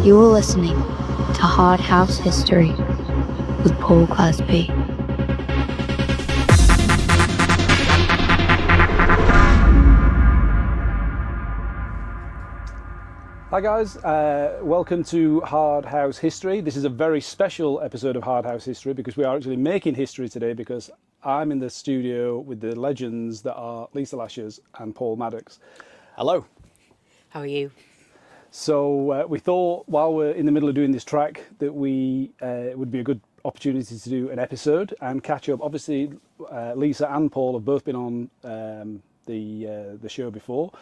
You are listening to Hard House History with Paul Glazby. Hi guys, welcome to Hard House History. This is a very special episode of Hard House History because we are actually making history today because I'm in the studio with the legends that are Lashes and Paul Maddox. Hello. How are you? So we thought while we're in the middle of doing this track that it would be a good opportunity to do an episode and catch up. Obviously, Lisa and Paul have both been on the show before.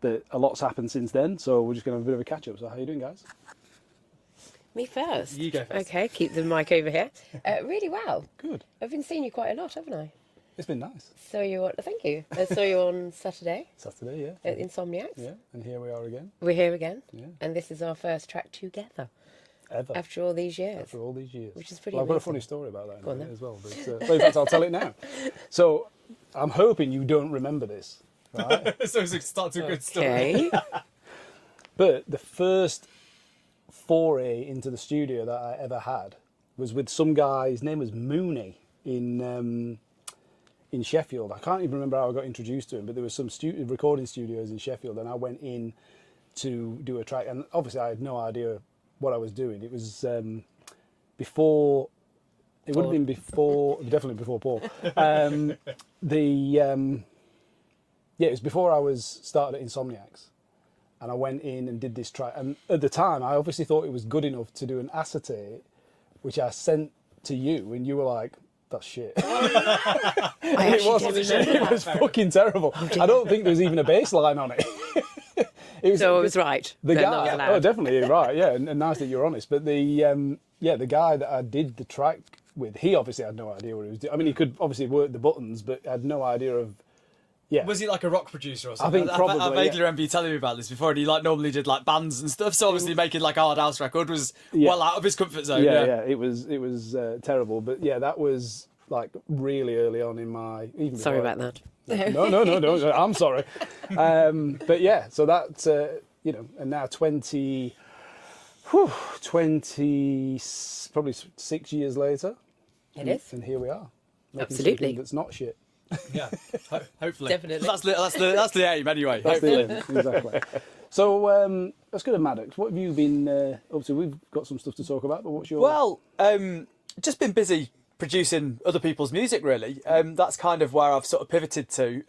But a lot's happened since then, so we're just going to have a bit of a catch-up. So how are you doing, guys? Me first. You go first. Okay, keep the mic over here. Really well. Good. I've been seeing you quite a lot, haven't I? It's been nice. Thank you. I saw you on Saturday Saturday, yeah. at Insomniacs. Yeah, and here we are again. We're here again. Yeah. And this is our first track together. Ever. After all these years. After all these years. Which is pretty Well, I've got a amazing. funny story about that in Go a on minute then. as well. But in fact, I'll tell it now. So I'm hoping you don't remember this, right? So it starts a good story. Okay. But the first foray into the studio that I ever had was with some guy. His name was Mooney in Sheffield. I can't even remember how I got introduced to him, but there was some recording studios in Sheffield, and I went in to do a track. And obviously, I had no idea what I was doing. It was before. It would have been before, definitely before Paul. It was before I was started at Insomniacs. And I went in and did this track. And at the time, I obviously thought it was good enough to do an acetate, which I sent to you, and you were like, that's shit. It was fucking terrible. I don't think there was even a bass line on it. So I was right. The They're not guy, allowed. definitely, you're right, yeah, and nice that you're honest. But the guy that I did the track with, he obviously had no idea what he was doing. I mean, he could obviously work the buttons, but had no idea of. Yeah. Was he like a rock producer or something? I think probably. I vaguely remember you telling me about this before, and he like normally did like bands and stuff. So obviously making like a hard house record was well out of his comfort zone. Yeah, it was terrible. But yeah, that was like really early on in my. Even Sorry before about that. No, I'm sorry. But yeah, so that and now 20, probably 6 years later. It is. And here we are. Making Absolutely. something that's not shit. Yeah. Hopefully. Definitely. That's the aim anyway. That's Hopefully. the aim, exactly. So let's go to Maddox. What have you been up to? We've got some stuff to talk about, but what's your... Well, just been busy producing other people's music, really. That's kind of where I've sort of pivoted to.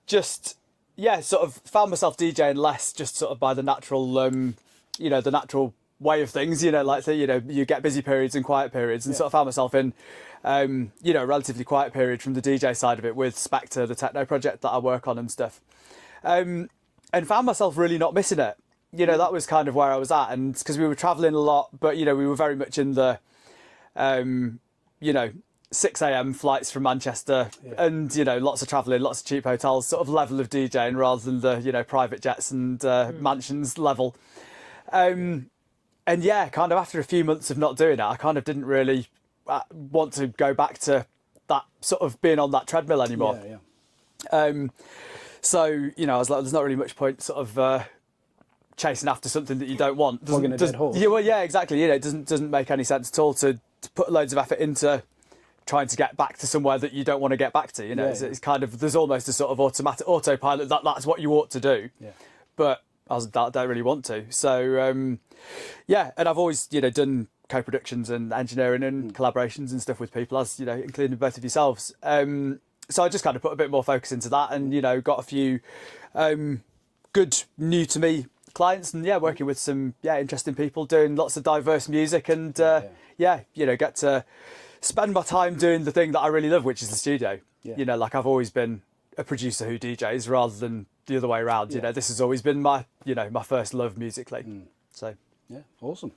Sort of found myself DJing less just sort of by the natural, the natural way of things, you get busy periods and quiet periods, and sort of found myself in, a relatively quiet period from the DJ side of it with Spectre, the techno project that I work on and stuff. And found myself really not missing it. That was kind of where I was at, and because we were travelling a lot, but, we were very much in the, 6 a.m. flights from Manchester and, lots of travelling, lots of cheap hotels, sort of level of DJing rather than the, private jets and mansions level. And yeah, kind of after a few months of not doing it, I kind of didn't really want to go back to that sort of being on that treadmill anymore. So, I was like, there's not really much point sort of chasing after something that you don't want. Plugging a dead horse. Yeah, well, yeah, exactly. It doesn't make any sense at all to put loads of effort into trying to get back to somewhere that you don't want to get back to. It's kind of, there's almost a sort of autopilot that's what you ought to do. Yeah. But I don't really want to. So, and I've always, done co-productions and engineering and collaborations and stuff with people, as, including both of yourselves. So I just kind of put a bit more focus into that and, got a few good new to me clients and, working with some, interesting people doing lots of diverse music and, get to spend my time doing the thing that I really love, which is the studio. Yeah. I've always been a producer who DJs rather than the other way around. This has always been my, my first love musically. So yeah, awesome.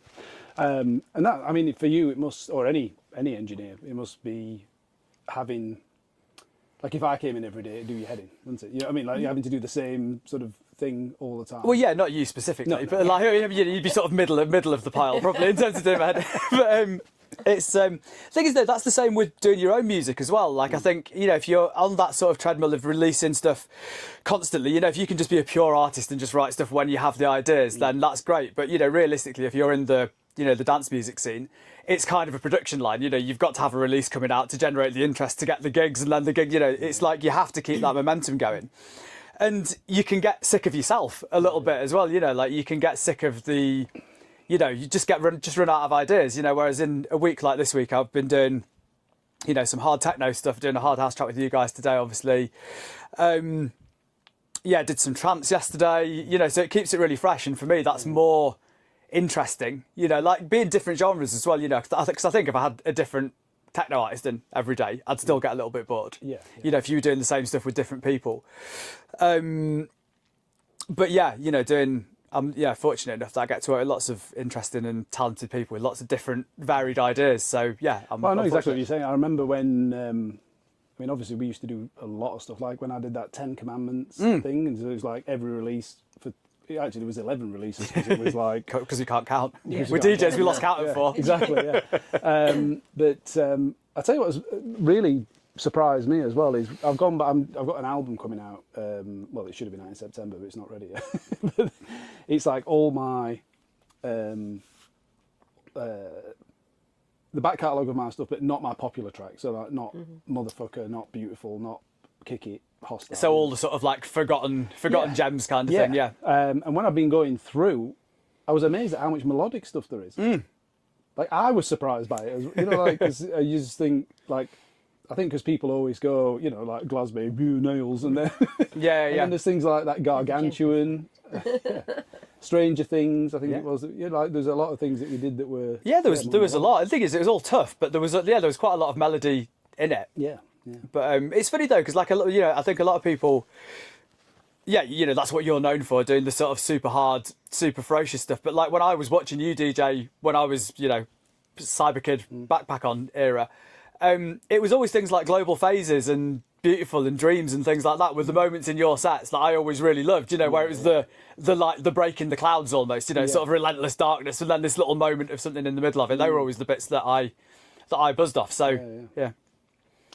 And that, I mean, for you, it must, or any engineer, it must be having, like, if I came in every day, it'd do your head in, wouldn't it? Like you're having to do the same sort of thing all the time. Well, yeah, not you specifically, No. but like you'd be sort of middle of the pile probably in terms of doing my head. It's thing is though, that's the same with doing your own music as well. Like I think, you know, if you're on that sort of treadmill of releasing stuff constantly, you know, if you can just be a pure artist and just write stuff when you have the ideas, then that's great. But you know, realistically, if you're in the, you know, the dance music scene, it's kind of a production line. You know, you've got to have a release coming out to generate the interest, to get the gigs, and then the gig, you know, it's like you have to keep that momentum going. And you can get sick of yourself a little bit as well, you know, like you can get sick of the, you know, you just run out of ideas, you know, whereas in a week like this week, I've been doing, you know, some hard techno stuff, doing a hard house track with you guys today, obviously. Yeah, did some trance yesterday, you know, so it keeps it really fresh. And for me, that's more interesting, you know, like being different genres as well, you know, because I think if I had a different techno artist in every day, I'd still get a little bit bored. Yeah. You know, if you were doing the same stuff with different people. But yeah, you know, I'm fortunate enough that I get to work with lots of interesting and talented people with lots of different varied ideas. So yeah, I know exactly what you're saying. I remember when, I mean, obviously we used to do a lot of stuff, like when I did that 10 Commandments thing, and so it was like every release for, actually there was 11 releases, because it was like... Because we can't count. Yeah. With DJs, we lost count at 4. Exactly, yeah. But I'll tell you what has really surprised me as well is I've got an album coming out, well, it should have been out in September, but it's not ready yet. But it's like all my... the back catalogue of my stuff, but not my popular tracks. So like not Motherfucker, not Beautiful, not Kick It, Hostile. So all the sort of like forgotten gems kind of thing, yeah. And when I've been going through, I was amazed at how much melodic stuff there is. Like I was surprised by it. You know, like 'cause you just think like, I think because people always go, you know, like Glazby, nails, and then and then there's things like that Gargantuan. Stranger Things, I think it was. Yeah, like there's a lot of things that we did that were. Yeah, there was a lot. The thing is, it was all tough, but there was quite a lot of melody in it. Yeah. But it's funny though, because like you know, I think a lot of people. Yeah, you know, that's what you're known for, doing the sort of super hard, super ferocious stuff. But like when I was watching you DJ, when I was, you know, Cyber Kid backpack on era, it was always things like Global Phases and Beautiful and Dreams and things like that, with the moments in your sets that I always really loved, you know, where it was the like the break in the clouds almost, you know, sort of relentless darkness, and then this little moment of something in the middle of it. They were always the bits that I buzzed off. So yeah.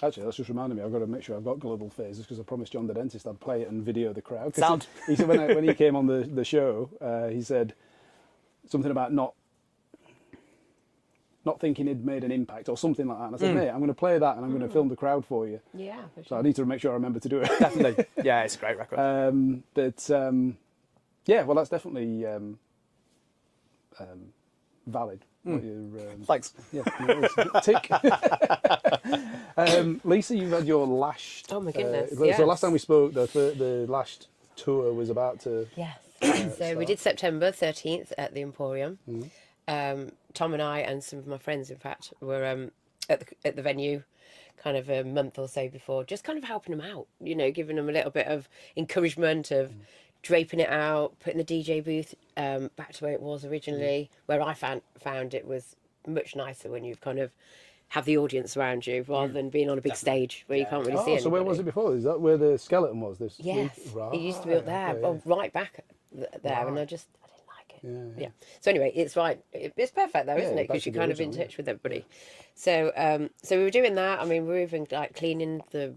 Actually, that's just reminded me. I've got to make sure I've got Global Phases, because I promised John the dentist I'd play it and video the crowd. Sound. He said when he came on the show, he said something about not thinking he'd made an impact or something like that. And I said, mate, I'm going to play that and I'm going to film the crowd for you. Yeah, for sure. So I need to make sure I remember to do it. Definitely. Yeah, it's a great record. Yeah, well, that's definitely valid. Thanks. Yeah, tick. Lisa, you've had your Lashed. Oh my goodness! So last time we spoke, the Lashed tour was about to. Yes. So we did September 13th at the Emporium. Tom and I and some of my friends, in fact, were at the venue kind of a month or so before, just kind of helping them out, you know, giving them a little bit of encouragement of draping it out, putting the DJ booth back to where it was originally, where I found it was much nicer when you've kind of have the audience around you rather than being on a big stage where you can't really see anybody. So where was it before? Is that where the skeleton was? Yes, it used to be up there, right back there, and I didn't like it. Yeah. So anyway, it's right. It's perfect though, isn't it? Because you're kind of in touch with everybody. So so we were doing that. I mean, we were even like cleaning the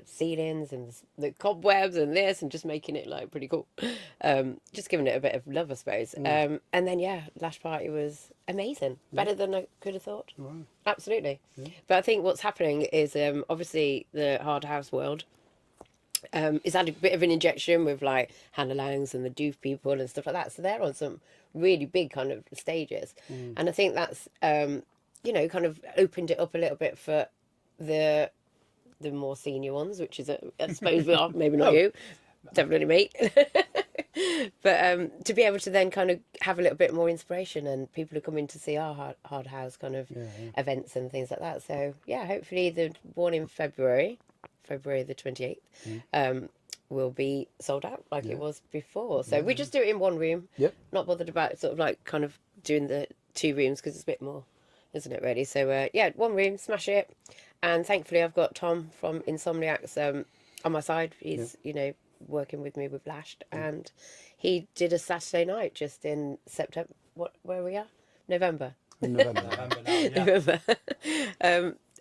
ceilings and the cobwebs and this, and just making it like pretty cool. Just giving it a bit of love, I suppose. And then Lash Party was amazing, better than I could have thought. Right. Absolutely. But I think what's happening is obviously the hard house world is had a bit of an injection with like Hannah Langs and the Doof people and stuff like that. So they're on some really big kind of stages, and I think that's you know, kind of opened it up a little bit for the more senior ones, which is I suppose we are, maybe not you, definitely me. But to be able to then kind of have a little bit more inspiration, and people are coming to see our hard house kind of events and things like that. So yeah, hopefully the one in February the 28th, will be sold out like it was before. So we just do it in one room. Not bothered about sort of like kind of doing the 2 rooms, because it's a bit more, isn't it, really? So one room, smash it. And thankfully I've got Tom from Insomniacs on my side. He's you know, working with me with Lashed, and he did a Saturday night just in September. Where we are? November. In November. November.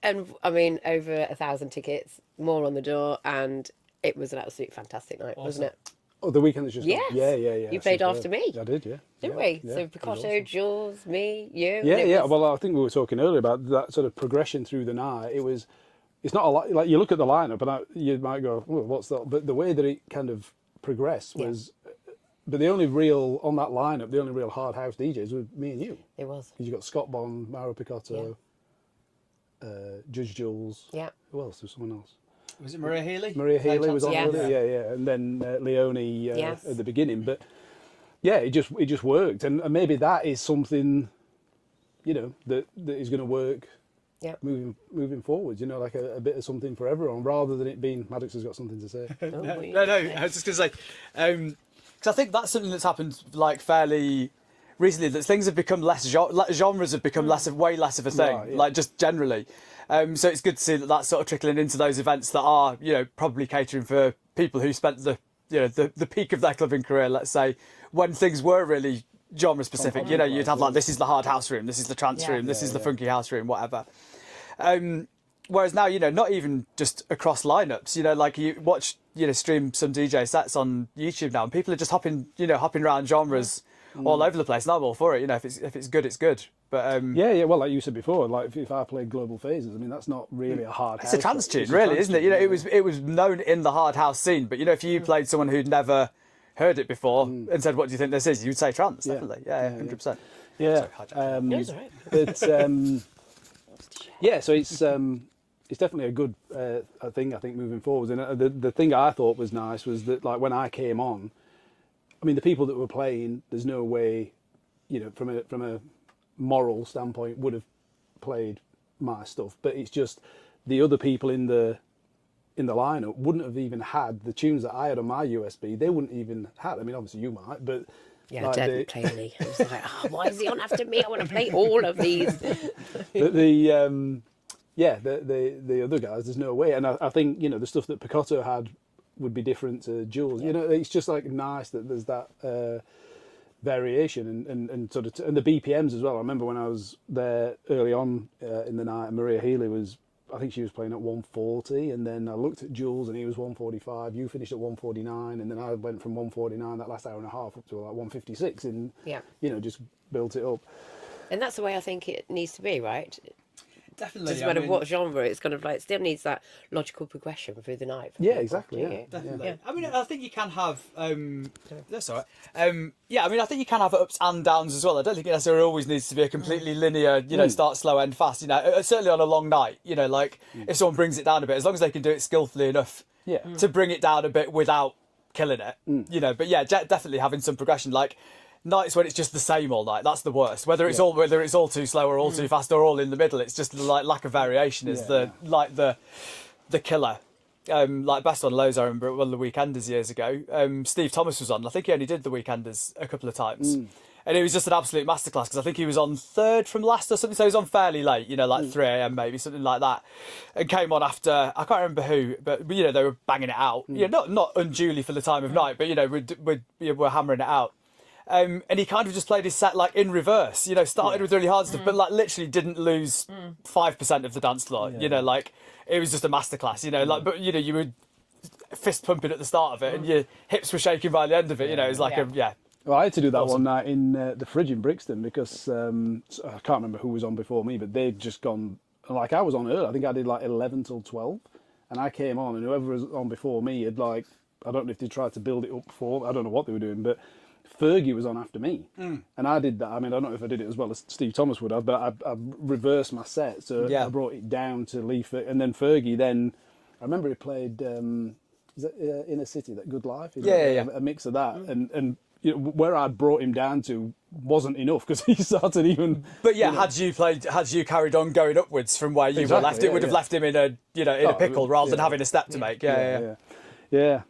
And I mean, over 1,000 tickets, more on the door, and it was an absolute fantastic night, wasn't it? Oh, the weekend that's just Yes. gone. Yeah. You played Superb. after me. I did, yeah. Didn't Yeah, we? yeah. So It was Picasso, awesome. Jules, me, you. Yeah, and it yeah. was- Well, I think we were talking earlier about that sort of progression through the night. It's not a lot, like you look at the lineup and you might go, well, what's that? But the way that it kind of progressed was, but the only real, on that lineup, the only real hard house DJs were me and you. It was. Because you got Scott Bond, Mauro Picotto, Judge Jules. Yeah. Who else? There's someone else. Was it Maria Healy? Maria Healy was on Yes. with it, yeah. And then Leone Yes. at the beginning. But yeah, it just worked. And maybe that is something, that is going to work Yeah. moving forwards, like a bit of something for everyone, rather than it being Maddox has got something to say. No, I was just going to say, because I think that's something that's happened like fairly recently, that things have become genres have become way less of a thing, Right, yeah. like just generally. So it's good to see that that's sort of trickling into those events that are, probably catering for people who spent the peak of their clubbing career, let's say, when things were really genre specific. You'd have like, this is the hard house room, this is the trance room, this is the funky house room, whatever. Whereas now, not even just across lineups, like you watch, stream some DJ sets on YouTube now, and people are just hopping around genres all over the place. And I'm all for it. If it's good, it's good. But Yeah. Well, like you said before, like if I played Global Phases, I mean that's not really a hard house. it's a trance tune, It's a really, trance isn't it? tune, It was known in the hard house scene. But if you played someone who'd never heard it before and said, "What do you think this is?" you'd say trance, definitely. Yeah, 100%. Yeah. No, it's all right. It's yeah. So it's definitely a good thing, I think, moving forwards. And the thing I thought was nice was that, like, when I came on, I mean, the people that were playing, there's no way, from a moral standpoint, would have played my stuff. But it's just the other people in the lineup wouldn't have even had the tunes that I had on my USB. They wouldn't even had. I mean, obviously you might, but Yeah, like, Dad played any. I was like, why is he on after me? I want to play all of these. the other guys, there's no way. And I think the stuff that Picotto had would be different to Jules. It's just like nice that there's that variation and sort of and the BPMs as well. I remember when I was there early on in the night, and Maria Healy I think she was playing at 140, and then I looked at Jules and he was 145. You finished at 149, and then I went from 149 that last hour and a half up to like 156, and just built it up. And that's the way I think it needs to be, right? Definitely. Doesn't matter what genre, it's kind of like, it still needs that logical progression through the night. for Yeah, people, exactly. don't Yeah, you? Definitely. Yeah. I mean, I think you can have. That's all right. Yeah, I mean, I think you can have ups and downs as well. I don't think it necessarily always needs to be a completely linear, start slow, end fast. Certainly on a long night, like if someone brings it down a bit, as long as they can do it skillfully enough to bring it down a bit without killing it, But yeah, definitely having some progression. Like nights when it's just the same all night, that's the worst. Whether it's all too slow or all too fast or all in the middle, it's just like lack of variation is the killer. Like best on lows, I remember at one of the Weekenders years ago. Steve Thomas was on. I think he only did the Weekenders a couple of times. And it was just an absolute masterclass because I think he was on third from last or something. So he was on fairly late, like 3 a.m. maybe, something like that. And came on after, I can't remember who, but they were banging it out. Not unduly for the time of night, but, we're hammering it out. And he kind of just played his set like in reverse, started with really hard stuff, but like literally didn't lose 5% of the dance floor, like it was just a masterclass, but you were fist pumping at the start of it and your hips were shaking by the end of it, it was like Well, I had to do that one night in the Fridge in Brixton because I can't remember who was on before me, but they'd just gone, like I was on early. I think I did like 11 till 12, and I came on, and whoever was on before me had like, I don't know if they tried to build it up before, I don't know what they were doing, but Fergie was on after me, and I did that. I mean, I don't know if I did it as well as Steve Thomas would have, but I reversed my set, so I brought it down to leave it, and then Fergie. Then I remember he played is it Inner City, that Good Life? A mix of that, and where I'd brought him down to wasn't enough because he started even. But had you carried on going upwards from where you were left, it would have left him in a a pickle rather than having a step to make. Yeah.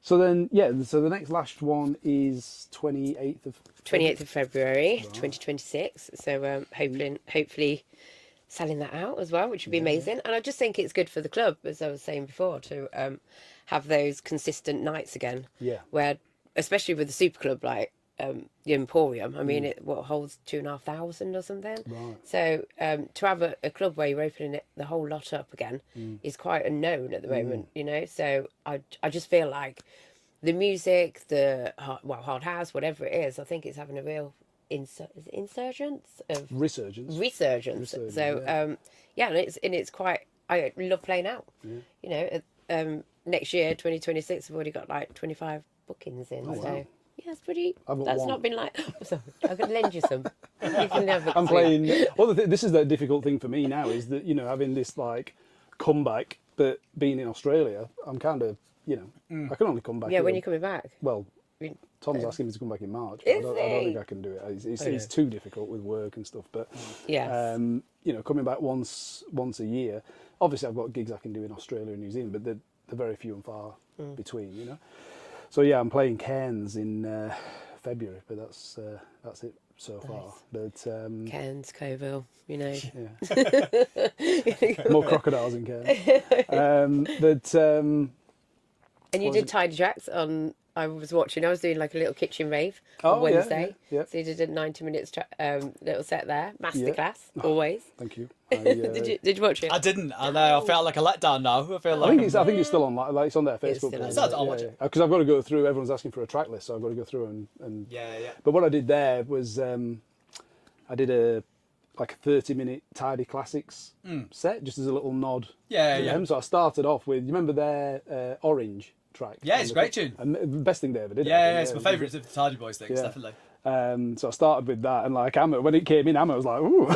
So then, so the next Lashed one is 28th of February, 2026. So hopefully selling that out as well, which would be amazing. And I just think it's good for the club, as I was saying before, to have those consistent nights again. Yeah. Where, especially with the Super Club, like the Emporium. I mean, it holds 2,500 or something. Right. So to have a club where you're opening it, the whole lot up again is quite unknown at the moment, you know. So I just feel like the music, the hard house, whatever it is, I think it's having a real insurgence of resurgence. So yeah, and it's quite. I love playing out. You know, next year, 2026, I've already got like 25 bookings in. Oh, wow. So yeah, it's pretty. I've got That's one. not been like. Oh, sorry, I could lend you some. You can have a I'm few. playing. Well, this is the difficult thing for me now is that, you know, having this like comeback, but being in Australia, I'm kind of, you know, I can only come back. Yeah, when here- you're coming back. Well, Tom's asking me to come back in March. But I don't think I can do it. It's too difficult with work and stuff. But Yes. you know, coming back once a year. Obviously, I've got gigs I can do in Australia and New Zealand, but they're very few and far between. You know. So yeah, I'm playing Cairns in February, but that's it so far. But Cairns, Coville, you know. yeah, more crocodiles in Cairns. And you did Tidy Tracks on. I was watching. I was doing like a little kitchen rave Oh, on yeah, Wednesday. yeah. So you did a 90 minutes little set there, masterclass, Yeah. always. Thank you. Did you watch it? I didn't. I know. I felt like a letdown now. I feel I like think it's still on. Like it's on their It's Facebook still page. on. I'll watch it. Because I've got to go through. Everyone's asking for a track list, so I've got to go through and. Yeah. But what I did there was I did a 30-minute Tidy Classics set, just as a little nod. Yeah, to yeah. them. So I started off with. You remember their Orange track? Yeah, it's a great tune. And the best thing they ever did. I Yeah, think, it's my favourite of the Tidy Boys things, Yeah. definitely. So I started with that, and like Amma, when it came in, Amma was like, "Ooh!"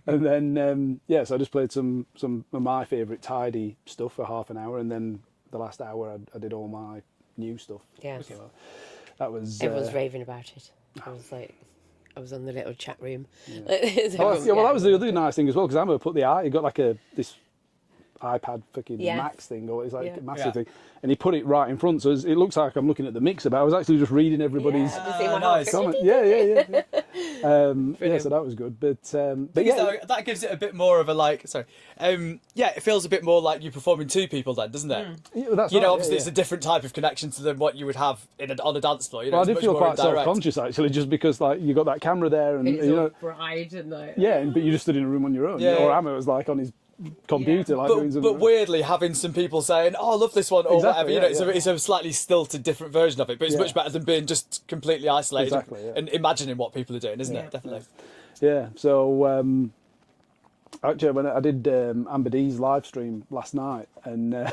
And then so I just played some of my favourite Tidy stuff for half an hour, and then the last hour I did all my new stuff. Yeah. So that was. Everyone's raving about it. I was on the little chat room. Well, that was the other nice thing as well, because Amma put he got like this iPad fucking Yeah. Max thing, or it's like Yeah. a massive Yeah. thing, and he put it right in front, so it looks like I'm looking at the mixer, but I was actually just reading everybody's. Nice. comment. Yeah. So that was good, but yeah, that gives it a bit more of a like. Sorry. It feels a bit more like you're performing to people then, doesn't it? yeah, that's You know, right, obviously yeah, it's a different type of connection to what you would have on a dance floor. You know, Well, I it's did much feel more quite indirect. self-conscious actually, just because like you got that camera there, and you know, bride and like. yeah, but you just stood in a room on your own. Yeah. Or Amma was like on his computer, like doing But, something. but weirdly, having some people saying, "Oh, I love this one" or Exactly, whatever, you know, yeah. it's a slightly stilted, different version of it. But it's Yeah. much better than being just completely isolated Exactly, yeah. and imagining what people are doing, isn't it? Definitely. Yeah. So actually, when I did Amber D's live stream last night, and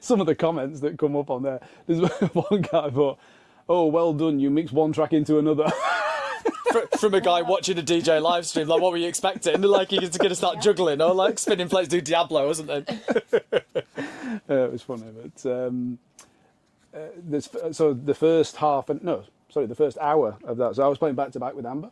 some of the comments that come up on there, there's one guy thought, "Oh, well done, you mix one track into another." From a guy watching a DJ live stream, like, what were you expecting? Like, he's going to start juggling or like spinning plates, do Diablo, wasn't it? It was funny, but so the first the first hour of that. So I was playing back to back with Amber,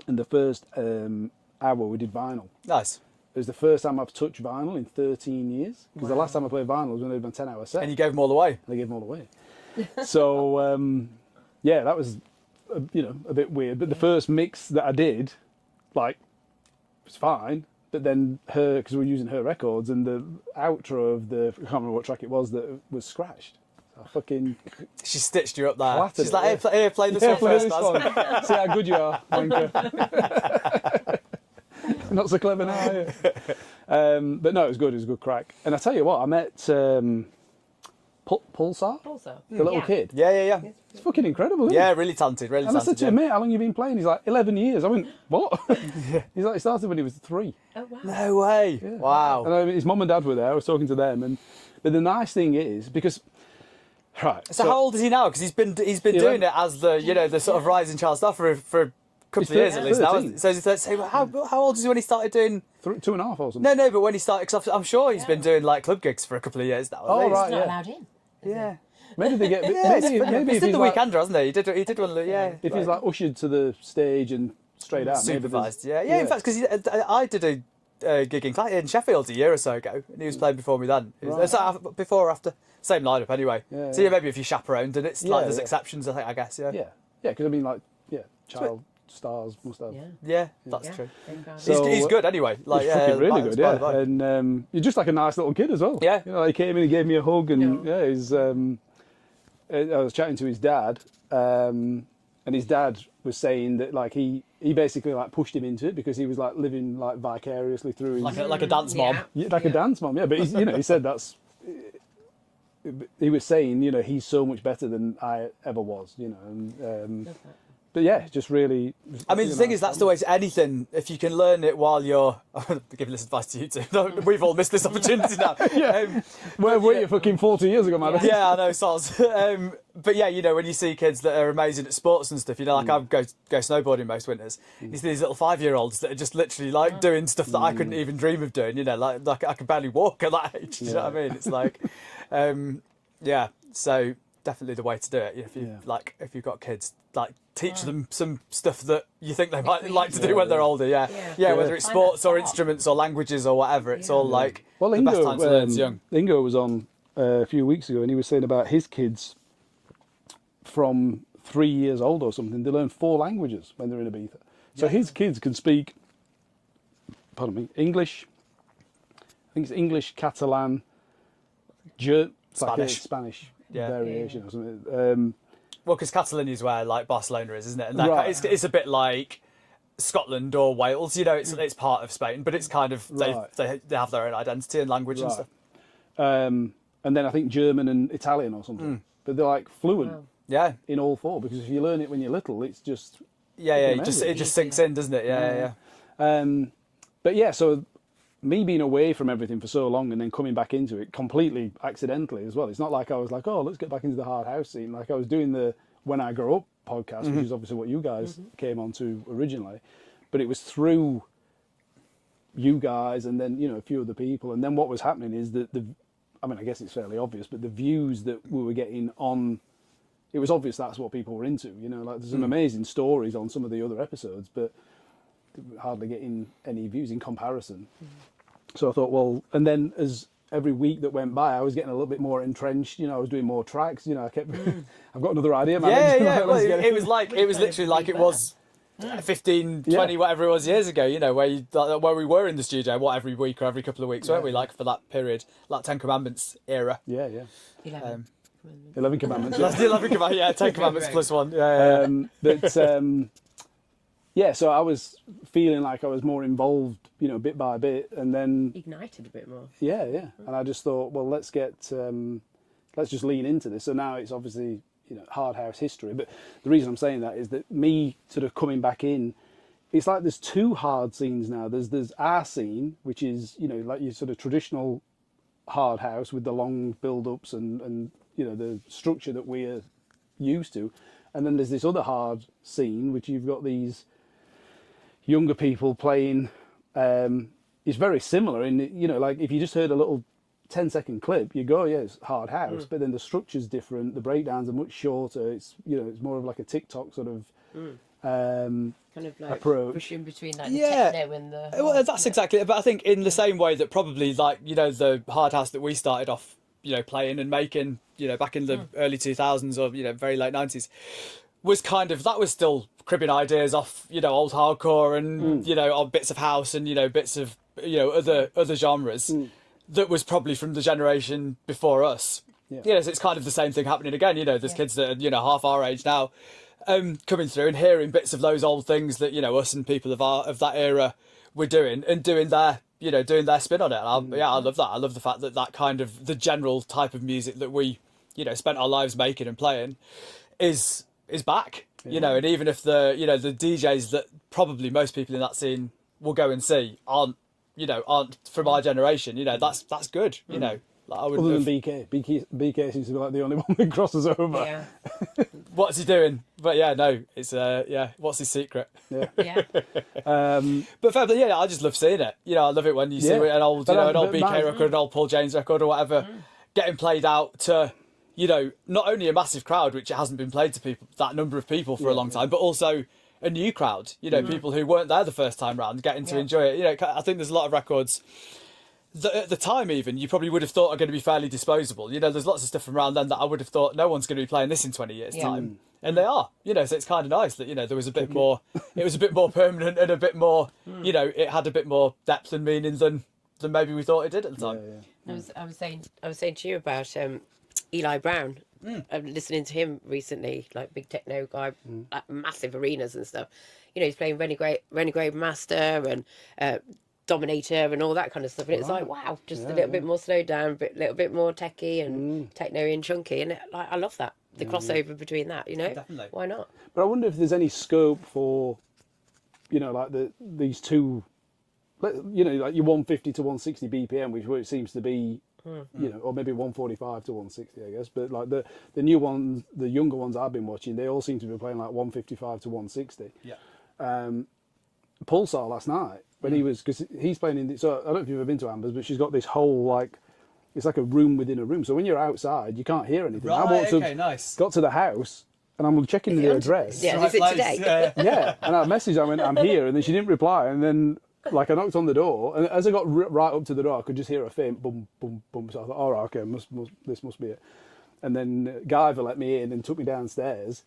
and the first hour we did vinyl. Nice. It was the first time I've touched vinyl in 13 years. Because the last time I played vinyl was when I did my 10-hour set. And you gave them all away. They gave them all away. So that was a bit weird. But the first mix that I did, like, was fine. But then because we were using her records, and the outro of I can't remember what track it was that was scratched. So I fucking She stitched you up there. Flattered She's it, like, yeah. here, play this one play first, this Baz." one. See how good you are, wanker. Not so clever now, are you? But no, it was good. It was a good crack. And I tell you what, I met Pulsar, Also. the little kid. Yeah. It's fucking incredible, isn't Yeah, it? really talented, really And I said talented. to him, mate, how long you been playing? He's like, 11 years. I went, what? He's like, he started when he was 3. Oh wow. No way. Wow. And I mean, his mum and dad were there. I was talking to them. But the nice thing is, because, right. So how old is he now? Because he's been doing it as the sort of rising child star for a couple of years at least now. 13. So how old is he when he started doing? 2.5 or something. No, but when he started, because I'm sure he's been doing like club gigs for a couple of years now. at Oh, least. right, Not yeah. allowed in. Yeah. Maybe they get, Yeah, maybe he's if did he's the like, Weekender, hasn't he? He did one. Yeah. if he's like ushered to the stage and straight out, maybe there's- Supervised. Yeah. In fact, because I did a gig in Sheffield a year or so ago, and he was playing before me then. Right. So before or after, same lineup anyway. Yeah, So yeah. maybe if you chaperoned, and it's like Yeah, there's yeah. exceptions, I guess. Yeah. Yeah, because I mean, like, child stars must have. Yeah. Yeah, that's Yeah. true. So, He's good anyway. Like, He's fucking really vibes, good, yeah. vibes. And you're just like a nice little kid as well. Yeah. You know, he came in and gave me a hug, and No. he's I was chatting to his dad, and his dad was saying that like he basically like pushed him into it because he was like living like vicariously through his like a dance mom. yeah, like a dance mom. Yeah, but he's, he said that's. He was saying, he's so much better than I ever was, and but yeah, just really. I mean, the thing is, that's the way to anything. If you can learn it while you're, I'm giving this advice to you too. We've all missed this opportunity now. Where were you fucking 40 years ago, man? Yeah, I know, soz. But yeah, when you see kids that are amazing at sports and stuff, like I go snowboarding most winters. You see these little 5-year-olds that are just literally like doing stuff that I couldn't even dream of doing. Like I could barely walk at that age. You know what I mean? It's like, yeah. So definitely the way to do it. If you've got kids, like teach them some stuff that you think they might like to do when they're older. Yeah. Whether it's sports or instruments or languages or whatever, it's all like the best time to learn is young. Ingo was on a few weeks ago, and he was saying about his kids from 3 years old or something. They learn 4 languages when they're in Ibiza. So his kids can speak, English. I think it's English, Catalan, Spanish. Spanish variation or something. Well, because Catalonia is where like Barcelona is, isn't it? And Right. it's a bit like Scotland or Wales. It's part of Spain, but it's kind of they have their own identity and language and stuff. And then I think German and Italian or something. But they're like fluent in all 4 because if you learn it when you're little, it's just it just sinks in, doesn't it? Yeah. But yeah, so me being away from everything for so long and then coming back into it completely accidentally as well. It's not like I was like, oh, let's get back into the hard house scene. Like I was doing the When I Grow Up podcast, which is obviously what you guys came on to originally. But it was through you guys and then, a few other people. And then what was happening is that I guess it's fairly obvious, but the views that we were getting on, it was obvious that's what people were into. Like there's some amazing stories on some of the other episodes, but hardly getting any views in comparison. So I thought, well, and then as every week that went by, I was getting a little bit more entrenched. I was doing more tracks. I kept, I've got another idea, man. Yeah. Well, it was literally like it was 15, 20, whatever it was years ago. Where we were in the studio, every week or every couple of weeks, weren't we? Like for that period, like 10 Commandments era. Yeah. 11 Commandments. 11 Commandments. Yeah, 10 Commandments plus 1. But so I was feeling like I was more involved, bit by bit, and then ignited a bit more. Yeah. And I just thought, well, let's just lean into this. So now it's obviously hard house history. But the reason I'm saying that is that me sort of coming back in, it's like there's 2 hard scenes now. There's our scene, which is like your sort of traditional hard house with the long build-ups and the structure that we're used to, and then there's this other hard scene which you've got these younger people playing. It's very similar in like if you just heard a little 10-second clip, you go, yeah, it's hard house, but then the structure's different, the breakdowns are much shorter. It's it's more of like a TikTok sort of kind of like approach. pushing between like the techno and the. Well, that's exactly it. But I think in the same way that probably like the hard house that we started off playing and making back in the early 2000s or very late 90s was kind of, that was still cribbing ideas off old hardcore and on bits of house and bits of other genres that was probably from the generation before us. So it's kind of the same thing happening again. There's kids that are half our age now coming through and hearing bits of those old things that us and people of that era were doing and doing their doing their spin on it. And I love that. I love the fact that kind of the general type of music that we spent our lives making and playing is back. And even if the the DJs that probably most people in that scene will go and see aren't from our generation, that's good. Like I would Other than BK seems to be like the only one that crosses over. Yeah. What's he doing? But it's what's his secret? Yeah. But fair, but I just love seeing it. I love it when you see an old an old BK record, an old Paul James record or whatever getting played out to not only a massive crowd, which it hasn't been played to that number of people for a long time, but also a new crowd. People who weren't there the first time round getting to enjoy it. I think there's a lot of records that at the time even you probably would have thought are going to be fairly disposable. There's lots of stuff from around then that I would have thought no one's going to be playing this in 20 years time, and they are. So it's kind of nice that there was a bit more. It was a bit more permanent and a bit more. It had a bit more depth and meaning than maybe we thought it did at the time. I was saying to you about Eli Brown. I'm listening to him recently, like big techno guy, like massive arenas and stuff. You know, he's playing Renegade Master and Dominator and all that kind of stuff. And it's like, wow, just a little bit more slowed down, a little bit more techie and techno and chunky. And I love that, the crossover between that, you know? Definitely. Why not? But I wonder if there's any scope for, you know, like these two, you know, like your 150 to 160 BPM, which seems to be, you know, or maybe 145 to 160, I guess. But like the new ones, the younger ones I've been watching, they all seem to be playing like 155 to 160. Yeah. Pulsar last night when he was, because he's playing in. So I don't know if you've ever been to Amber's, but she's got this whole like, it's like a room within a room. So when you're outside, you can't hear anything. I Right, okay, nice. got to the house and I'm checking the address. Yeah, Right is it place, today? Yeah, and I messaged her, I went, I'm here, and then she didn't reply, and then like I knocked on the door, and as I got right up to the door, I could just hear a faint bum, bum, bum. So I thought, all right, okay, this must be it. And then Guyver let me in and took me downstairs,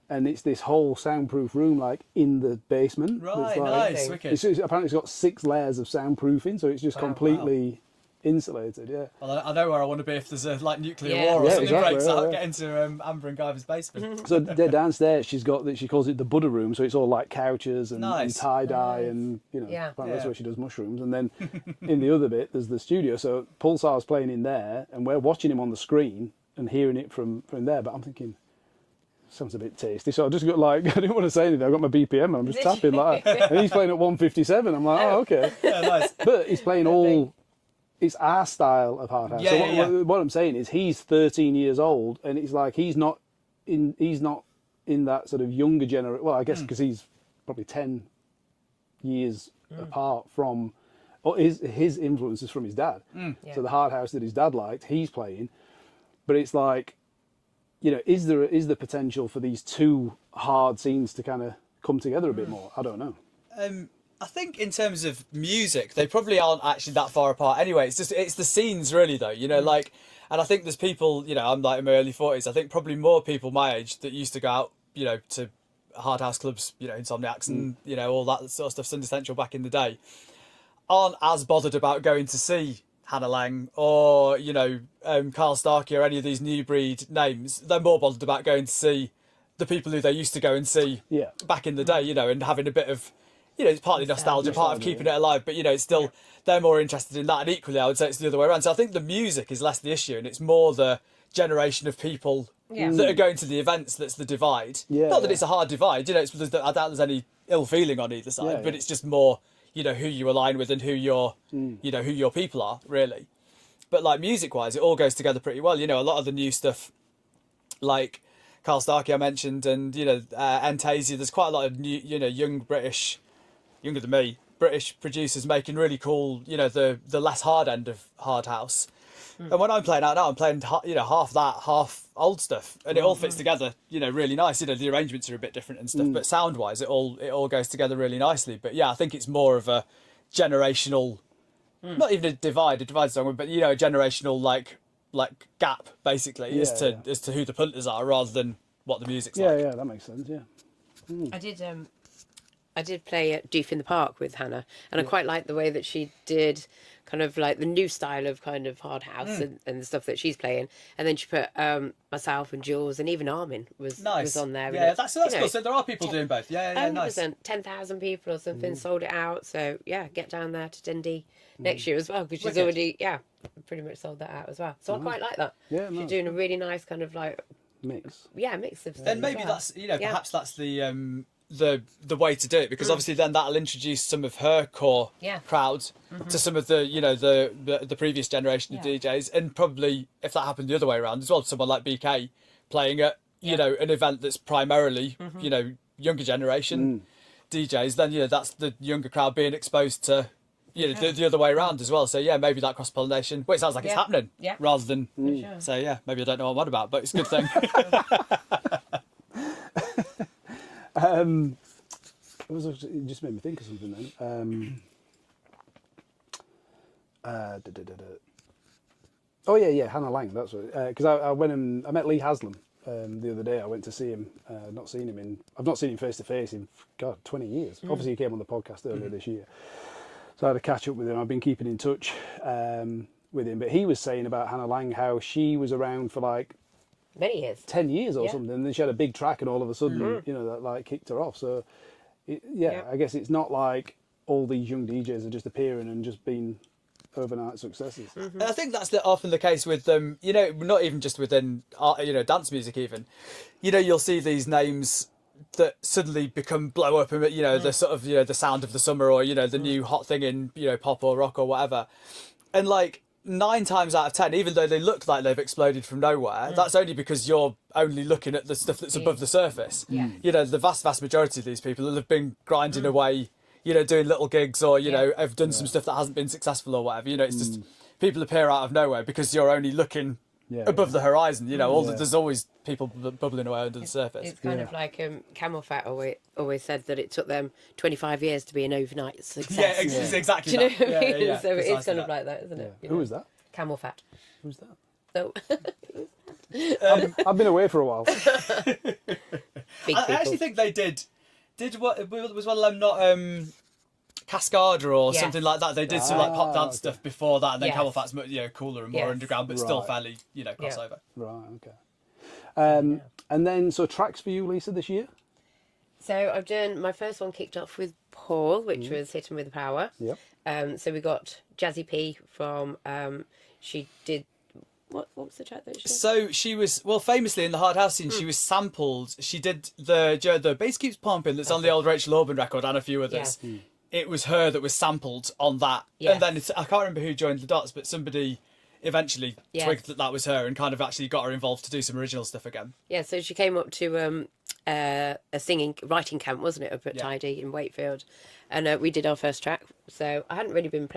and it's this whole soundproof room like in the basement. Right, that's, like, nice, wicked. apparently it's got 6 layers of soundproofing, so it's just completely insulated. Yeah. Well, I know where I want to be if there's a like nuclear Yeah. war or Yeah, something exactly, breaks yeah, out. yeah. Get into Amber and Guyver's basement. So they're downstairs. She's got that. She calls it the Buddha room. So it's all like couches and, Nice. tie dye and you know. Yeah. Apparently that's Yeah. where she does mushrooms. And then in the other bit, there's the studio. So Pulsar's playing in there, and we're watching him on the screen and hearing it from there. But I'm thinking, sounds a bit tasty. So I just got like, I didn't want to say anything. I got my BPM and I'm just tapping like, and he's playing at 157. I'm like, oh okay. Yeah, nice. But he's playing all. It's our style of hard house. Yeah, so yeah, yeah. what I'm saying is he's 13 years old, and it's like he's not in that sort of younger generation. Well, I guess because he's probably 10 years apart from, or his influences from his dad. Yeah. So the hard house that his dad liked, he's playing. But it's like, you know, is the potential for these two hard scenes to kind of come together a bit more? I don't know. I think in terms of music, they probably aren't actually that far apart anyway. It's the scenes really though, you know, like, and I think there's people, you know, I'm like in my early 40s, I think probably more people my age that used to go out, you know, to hard house clubs, you know, Insomniacs and, you know, all that sort of stuff, Sunday Central back in the day, aren't as bothered about going to see Hannah Lang or, you know, Carl Starkey or any of these new breed names. They're more bothered about going to see the people who they used to go and see back in the day, you know, and having a bit of, you know, it's partly nostalgia, part of keeping it alive, but, you know, it's still, they're more interested in that. And equally, I would say it's the other way around. So I think the music is less the issue and it's more the generation of people that are going to the events that's the divide. Yeah, Not that it's a hard divide, you know, I doubt there's any ill feeling on either side, but it's just more, you know, who you align with and who your, you know, who your people are, really. But like music-wise, it all goes together pretty well. You know, a lot of the new stuff, like Carl Starkey I mentioned, and, you know, Entasia, there's quite a lot of new, you know, young British, younger than me, British producers making really cool, you know, the less hard end of hard house. And when I'm playing out now, I'm playing, you know, half that, half old stuff, and it all fits together, you know, really nice. You know, the arrangements are a bit different and stuff, but sound-wise, it all goes together really nicely. But yeah, I think it's more of a generational, not even a divide's the wrong word, but you know, a generational like gap basically as to who the punters are rather than what the music's like. Yeah, that makes sense. Yeah. I did play at Doof in the Park with Hannah, and I quite liked the way that she did kind of like the new style of kind of hard house and the stuff that she's playing. And then she put myself and Jules and even Armin was on there. Yeah, that's you know, cool. So there are people doing both. Yeah, nice. 10,000 people or something sold it out. So yeah, get down there to Dundee next year as well, because she's Wicked. already pretty much sold that out as well. So I quite like that. Yeah, she's nice. doing a really nice kind of like Mix. mix of stuff. Then maybe as well. that's, you know, perhaps that's the way to do it, because obviously then that'll introduce some of her core crowd to some of the, you know, the previous generation of DJs, and probably if that happened the other way around as well, someone like BK playing at you know, an event that's primarily you know, younger generation DJs, then, you know, that's the younger crowd being exposed to, you know, the other way around as well. So yeah, maybe that cross pollination. Well, it sounds like it's happening rather than Sure. so yeah, maybe I don't know what I'm on about, but it's a good thing. It just made me think of something then. Oh yeah, Hannah Lang. That's what. Because I went and I met Lee Haslam the other day. I went to see him. I've not seen him face to face in 20 years. Obviously, he came on the podcast earlier this year, so I had a catch up with him. I've been keeping in touch. with him, but he was saying about Hannah Lang how she was around for like Many years. 10 years or Yeah. something, and then she had a big track, and all of a sudden, you know, that like kicked her off. So, I guess it's not like all these young DJs are just appearing and just being overnight successes. And I think that's often the case with them. You know, not even just within dance music. Even, you know, you'll see these names that suddenly become blow up, and the sort of the sound of the summer, or the new hot thing in pop or rock or whatever, and like 9 times out of 10, even though they look like they've exploded from nowhere, that's only because you're only looking at the stuff that's above the surface. Yeah. The vast majority of these people have been grinding away, doing little gigs, or have done some stuff that hasn't been successful or whatever. It's just people appear out of nowhere because you're only looking above the horizon. There's always people bubbling away under the surface. It's kind of like Camel Fat always said that it took them 25 years to be an overnight success. Yeah, exactly. Do you know that. what I mean? Yeah, So it's precisely kind of that. like that, isn't it? Who was that? Camel Fat. Who's that? So I've been away for a while. big I people. actually think they did what was one of them not Cascada or Yes. something like that. They did some like pop dance okay. stuff before that, and then Yes. Camel Fat's cooler and more Yes. underground, but still Right. fairly crossover. Right, okay. And then, so tracks for you, Lisa, this year? So I've done my first one kicked off with Paul, which was Hitting with the Power. Yep. So we got Jazzy P from she did what was the track that she did? So she was famously in the hard house scene. She was sampled. She did the bass keeps pumping that's on the old Rachel Orban record and a few others. Yeah. It was her that was sampled on that, Yes. and then I can't remember who joined the dots, but somebody eventually Yes. twigged that was her and kind of actually got her involved to do some original stuff again. Yeah, so she came up to a writing camp, wasn't it, up at Yeah. Tidy in Wakefield, and we did our first track. So I hadn't really been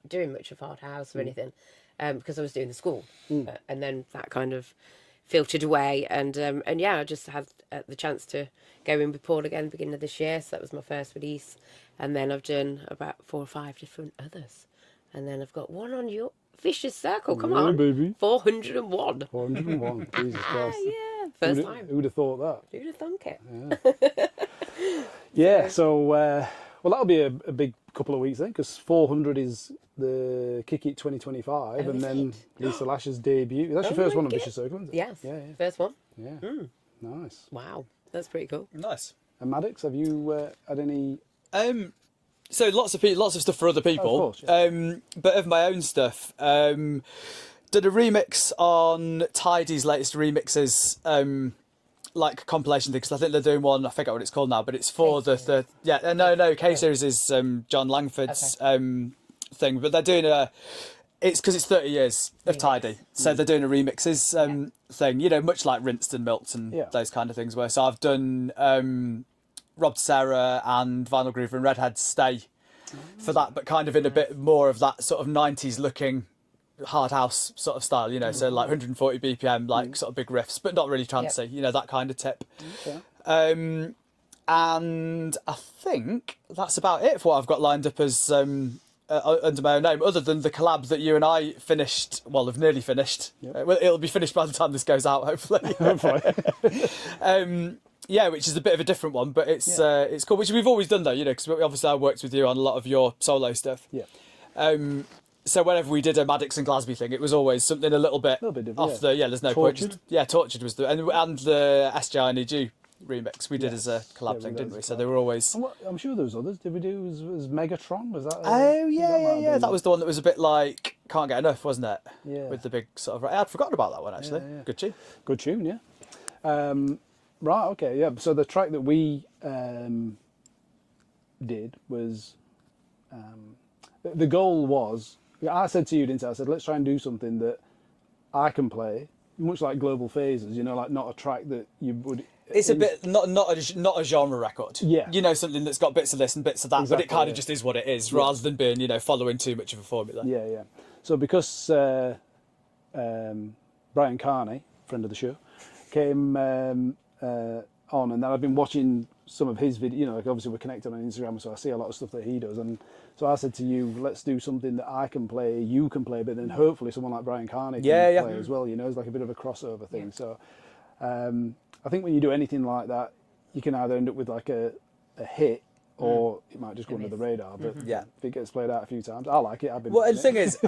doing much of hard house or anything, because I was doing the school, and then that kind of filtered away, and I just had the chance to go in with Paul again beginning of this year. So that was my first release, and then I've done about 4 or 5 different others, and then I've got one on your Vicious Circle. Come Yeah, on, baby. 401. 401. Jesus Christ. Yeah, first time. Who'd have thought that? Who'd have thunk it? Yeah, so, well, that'll be a big couple of weeks then, because 400 is the Kick It 2025, and is then it? Lisa Lash's debut. That's your Oh first my one on God. Vicious Circle, isn't it? Yes. Yeah, First one. yeah. Nice. Wow, that's pretty cool. Nice. And Maddox, have you had any... So lots of stuff for other people. Of course, yeah. But of my own stuff, did a remix on Tidy's latest remixes, like compilation thing. Because I think they're doing one. I forget what it's called now, but it's for the K series is John Langford's thing, but they're doing it's because it's 30 years of Tidy, so they're doing a remixes thing. Much like Rinsed and Milked and those kind of things. So I've done. Rob Sarah and Vinyl Groover and Redhead Stay for that, but kind of in a bit more of that sort of 90s looking hard house sort of style, so like 140 BPM, like sort of big riffs, but not really trancey, that kind of tip. Okay. And I think that's about it for what I've got lined up as under my own name, other than the collab that you and I finished, have nearly finished. Well, it'll be finished by the time this goes out, hopefully. Which is a bit of a different one, but it's cool, which we've always done though, because obviously I worked with you on a lot of your solo stuff. Yeah. So whenever we did a Maddox and Glazby thing, it was always something a little bit different, off there's no Tortured. point. Tortured was and the SJ I Need You remix we did as a collab thing, didn't we? So they were always... And I'm sure there was others. Did we do was Megatron? Was that? That was the one that was a bit like Can't Get Enough, wasn't it? Yeah. With the big sort of... I'd forgotten about that one, actually. Yeah. Good tune. Good tune, yeah. Right, okay, yeah. So the track that we did was... the goal was... I said to you, didn't I? I said, let's try and do something that I can play, much like Global Phases, like not a track that you would... It's a bit not a genre record. Yeah. Something that's got bits of this and bits of that, Exactly, but it kind yeah. of just is what it is, rather than being following too much of a formula. Yeah, yeah. So because Brian Carney, friend of the show, came on, and then I've been watching some of his videos. Like obviously we're connected on Instagram, so I see a lot of stuff that he does. And so I said to you, let's do something that I can play, you can play, but then hopefully someone like Brian Carney can play as well. It's like a bit of a crossover thing. So I think when you do anything like that, you can either end up with like a hit, or it might just go under the radar. But if it gets played out a few times, I like it. I've been. Well, and the thing is,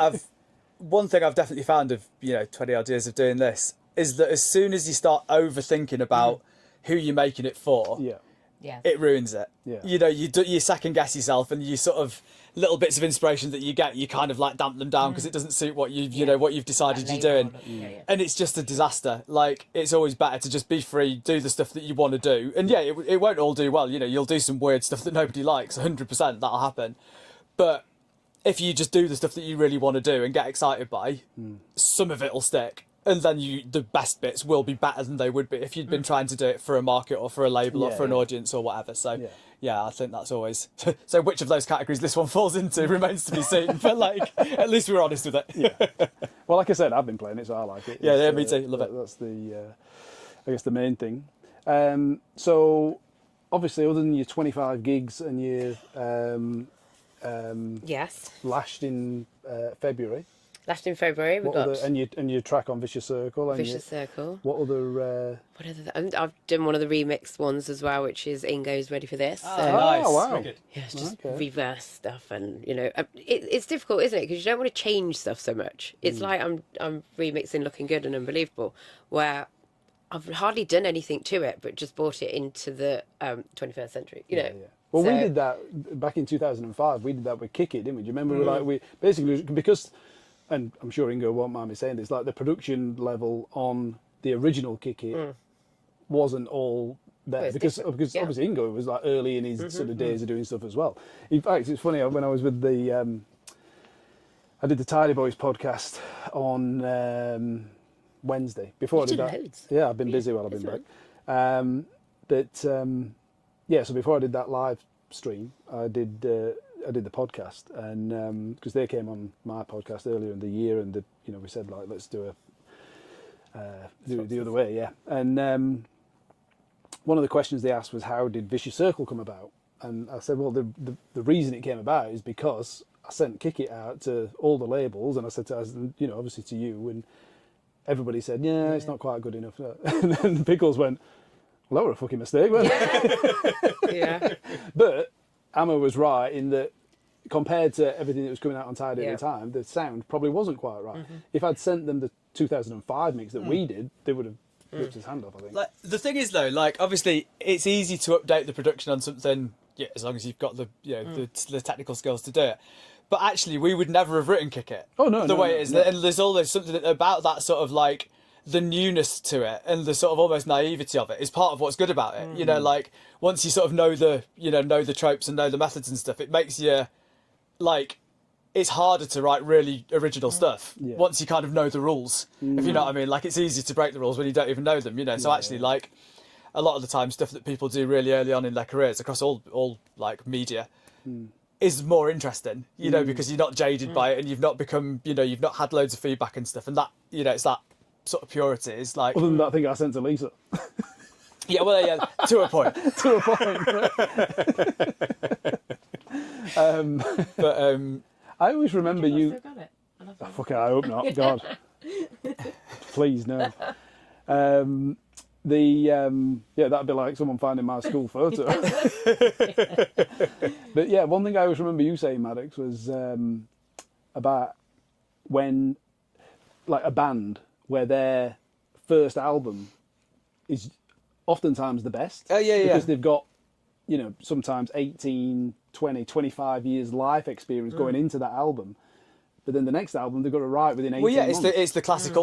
one thing I've definitely found of 20 odd years of doing this is that as soon as you start overthinking about who you're making it for, Yeah. it ruins it. Yeah. You second guess yourself, and you sort of little bits of inspiration that you get, you kind of like damp them down because it doesn't suit what you've decided you're doing, and it's just a disaster. Like, it's always better to just be free, do the stuff that you want to do, and it won't all do well. You'll do some weird stuff that nobody likes. 100% that'll happen, but if you just do the stuff that you really want to do and get excited by, some of it will stick. And then the best bits will be better than they would be if you'd been trying to do it for a market or for a label or for an audience or whatever. So, I think that's always... So which of those categories this one falls into remains to be seen. But, at least we're honest with it. Well, like I said, I've been playing it, so I like it. Yeah, me too. Love it. That's I guess, the main thing. So, obviously, other than your 25 gigs and your... Yes. Lashed in February. Lashed in February. We got and your track on Vicious Circle. Vicious Circle. What other? I've done one of the remixed ones as well, which is Ingo's Ready for This. Nice. Oh, wow. Very good. Yeah, it's just reverse stuff, and it's difficult, isn't it? Because you don't want to change stuff so much. It's like I'm remixing Looking Good and Unbelievable, where I've hardly done anything to it, but just brought it into the 21st century. Well, we did that back in 2005. We did that with Kick It, didn't we? Do you remember? We basically, because, and I'm sure Ingo won't mind me saying this, like the production level on the original Kick It wasn't all there, because obviously Ingo was like early in his sort of days of doing stuff as well. In fact, it's funny, when I was with I did the Tidy Boys podcast on Wednesday. Before I did that, loads. yeah, I've been busy while I've been back. So before I did that live stream, I did the podcast, and because they came on my podcast earlier in the year, and we said, like, let's do it the other way, yeah. And one of the questions they asked was, how did Vicious Circle come about? And I said, well, the reason it came about is because I sent Kick It out to all the labels, and I said to us, obviously to you, and everybody said, yeah, it's not quite good enough. And then Pickles went, well, that were a fucking mistake, wasn't it? Yeah. But Amma was right in that, compared to everything that was coming out on Tidy at the time, the sound probably wasn't quite right. If I'd sent them the 2005 mix that we did, they would have ripped his hand off, I think. Like, the thing is, though, obviously it's easy to update the production on something, as long as you've got the the technical skills to do it. But actually, we would never have written Kick It. Oh, no, the way it is, no. and there's always something about that sort of the newness to it and the sort of almost naivety of it is part of what's good about it. Once you sort of know the tropes and know the methods and stuff, it makes you it's harder to write really original stuff once you kind of know the rules, if you know what I mean. It's easy to break the rules when you don't even know them, so actually a lot of the time stuff that people do really early on in their careers across all media is more interesting, because you're not jaded by it, and you've not become, you've not had loads of feedback and stuff, and that, it's that sort of purity is Other than that thing I sent to Lisa. Yeah, to a point. To a point. But I always remember you. Still got it? Oh, fuck it, I hope not. God, please no. That'd be like someone finding my school photo. But yeah, one thing I always remember you saying, Maddox, was about when, a band where their first album is oftentimes the best. Oh, yeah. Because they've got, sometimes 18, 20, 25 years life experience going into that album. But then the next album they've got to write within 18 months. It's the classic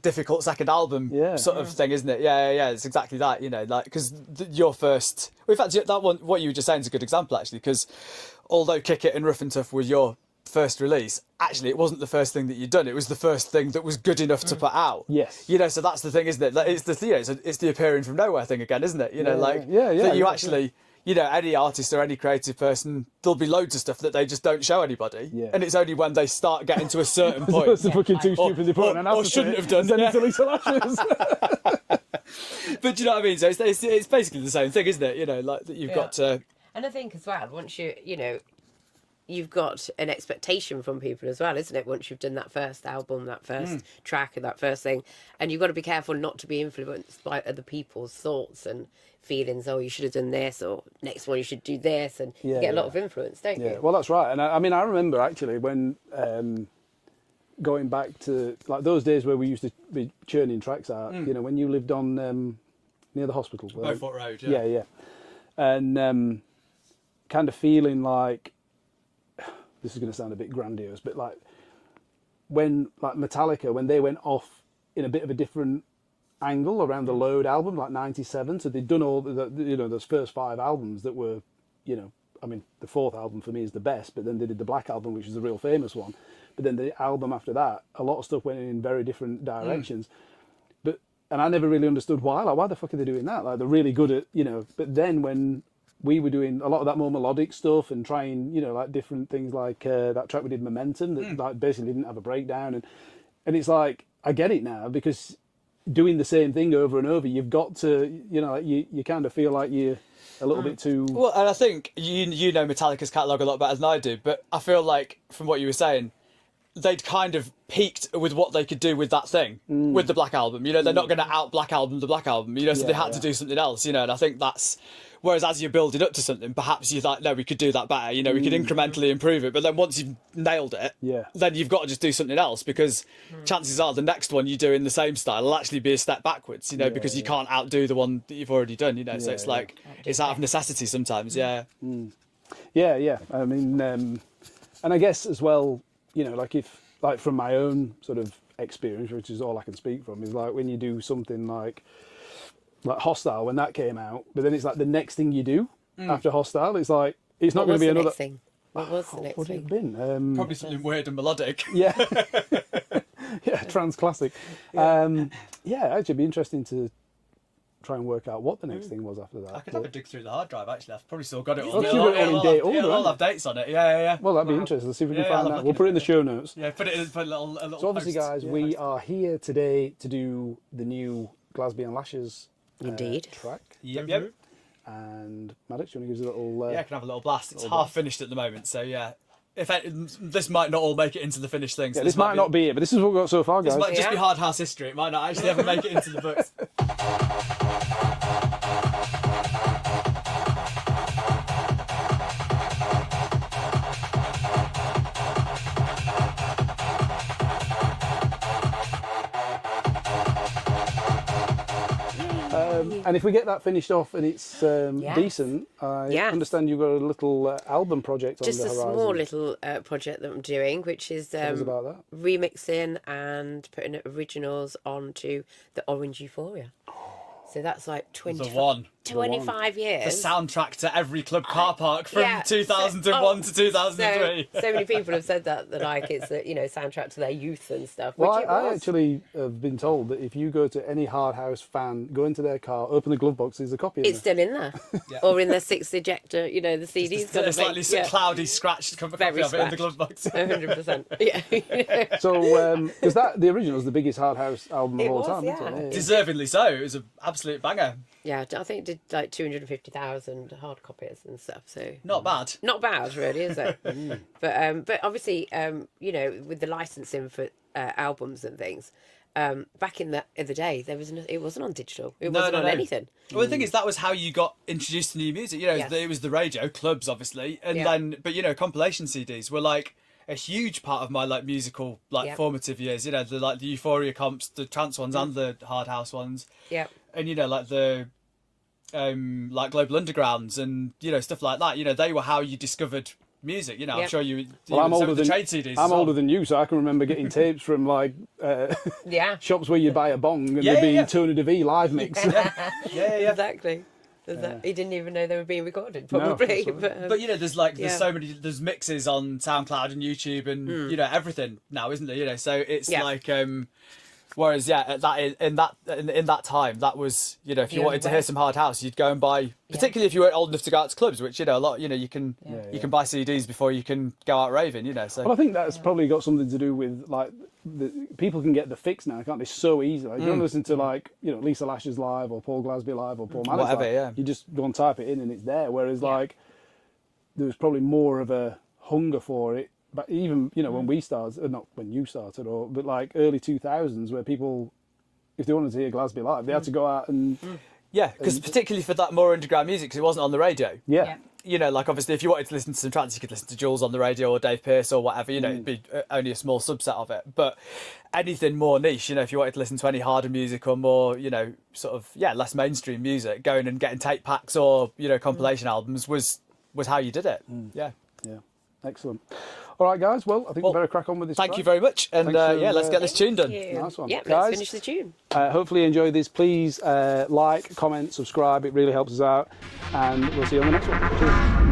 difficult second album sort of thing, isn't it? Yeah. It's exactly that, because your first... Well, in fact, that one, what you were just saying is a good example, actually, because although Kick It and Rough and Tough was your first release, actually it wasn't the first thing that you'd done. It was the first thing that was good enough to put out. Yes. So that's the thing, isn't it? It's the appearing from nowhere thing again, isn't it? That you actually... any artist or any creative person, there'll be loads of stuff that they just don't show anybody. Yeah. And it's only when they start getting to a certain point. That's the fucking too stupid they put on or shouldn't have done. Send it to Lisa Lashes. But do you know what I mean? So it's basically the same thing, isn't it? That you've got to... And I think as well, once you've got an expectation from people as well, isn't it? Once you've done that first album, that first track, and that first thing, and you've got to be careful not to be influenced by other people's thoughts and feelings. Oh, you should have done this, or next one you should do this, and you get a lot of influence, don't you? Well, that's right. And I mean, I remember actually when going back to like those days where we used to be churning tracks out. You know, when you lived on near the hospital. Beaufort Road. Yeah. And kind of feeling like, this is going to sound a bit grandiose, but like when like Metallica, when they went off in a bit of a different angle around the Load album, like 97. So they'd done all the you know, those first 5 albums that were, you know, I mean, the 4th album for me is the best, but then they did the Black Album, which is the real famous one. But then the album after that, a lot of stuff went in very different directions. And I never really understood why. Like, why the fuck are they doing that? Like, they're really good at, you know. But then when we were doing a lot of that more melodic stuff and trying, you know, like different things, like that track we did, Momentum, that like basically didn't have a breakdown, and it's like I get it now, because doing the same thing over and over, you've got to, you know, like you kind of feel like you're a little bit too. Well, and I think you know Metallica's catalogue a lot better than I do, but I feel like from what you were saying, they'd kind of peaked with what they could do with that thing, with the Black Album. You know, they're not going to out Black Album the Black Album, you know, so they had to do something else, you know, and I think that's, whereas as you're building up to something, perhaps you're like, no, we could do that better, you know, we could incrementally improve it, but then once you've nailed it, then you've got to just do something else, because chances are the next one you do in the same style will actually be a step backwards, you know, because you can't outdo the one that you've already done, you know, so it's like, it's out of necessity sometimes, Yeah, I mean, and I guess as well, you know, like if, like from my own sort of experience, which is all I can speak from, is like when you do something like Hostile, when that came out, but then it's like the next thing you do after Hostile, it's like, it's not going to be another thing. What was the next what would thing? it have been? probably something weird and melodic. Yeah. Yeah, trans classic. Actually it'd be interesting to try and work out what the next thing was after that. I could have a dig through the hard drive, actually. I've probably still got it all. Well, you've got it all in date order, It'll all haven't have dates on it, yeah. Well, that'd be interesting. Let's see if we can Yeah, find I'll that. have a We'll look put it in at the show notes. Yeah, put a little So obviously, post. guys, we are here today to do the new Glazby and Lashes Indeed. track. Yep. And Maddox, do you want to give us a little... Yeah, I can have a little blast. It's half finished at the moment, so yeah. This might not all make it into the finished thing. So this might not be it, but this is what we've got so far, guys. This might just be hard house history. It might not actually ever make it into the books. And if we get that finished off and it's decent, I understand you've got a little album project on Just the a horizon. small little project that I'm doing, which is Tell us about that. remixing and putting originals onto the Orange Euphoria. So that's like 25 years. The soundtrack to every club car park from Yeah. 2001 to 2003. So many people have said that like it's the, you know, soundtrack to their youth and stuff. Well, which it I was. actually have been told that if you go to any Hard House fan, go into their car, open the glove box, there's a copy of It's it. still in there, or in their 6th ejector. You know, the CD's got a slightly cloudy, scratched copy Very of it in the glove box. 100%. Yeah. So, because the original is the biggest Hard House album It of all was, time, yeah. isn't it? Deservingly so. It was an absolute banger. Yeah, I think it did like 250,000 hard copies and stuff. So Not bad. not bad, really, is it? But obviously, you know, with the licensing for albums and things, back in the day, it wasn't on digital. It wasn't on anything. Well, the thing is, that was how you got introduced to new music. You know, Yes. it was the radio, clubs, obviously, and then, but you know, compilation CDs were like a huge part of my like musical formative years. You know, the Euphoria comps, the trance ones and the hard house ones. Yeah. And you know, like the like Global Undergrounds and you know stuff like that. You know, they were how you discovered music. You know, I'm sure you. Well, I'm older the than trade CDs. I'm older than you, so I can remember getting tapes from like shops where you'd buy a bong and there'd be Tony DeVee live mix. Exactly. He didn't even know they were being recorded, probably. No, but you know, there's so many. There's mixes on SoundCloud and YouTube and you know everything now, isn't there? You know, so it's like. Whereas, in that time, that was, you know, if you wanted to hear some hard house, you'd go and buy, particularly if you weren't old enough to go out to clubs, which, you know, a lot, you know, you can buy CDs before you can go out raving, you know. So. Well, I think that's probably got something to do with, like, people can get the fix now, can't they? So easy. Like, you don't listen to, like, you know, Lisa Lashes live or Paul Glazby live or Paul Maddox live. You just go and type it in and it's there. Whereas, like, there was probably more of a hunger for it. But even, you know, when we started, not when you started, but like early 2000s, where people, if they wanted to hear Glazby live, they had to go out and... Yeah, because particularly for that more underground music, because it wasn't on the radio. Yeah. you know, like obviously if you wanted to listen to some trance, you could listen to Jules on the radio or Dave Pearce or whatever, you know, it'd be only a small subset of it. But anything more niche, you know, if you wanted to listen to any harder music or more, you know, sort of, less mainstream music, going and getting tape packs or, you know, compilation albums was how you did it. Yeah. Yeah, excellent. All right, guys. Well, I think we better crack on with this. Thank track. you very much. And let's get this tune done. Nice one. Yeah, Guys, let's finish the tune. Hopefully you enjoyed this. Please like, comment, subscribe. It really helps us out. And we'll see you on the next one. Cheers.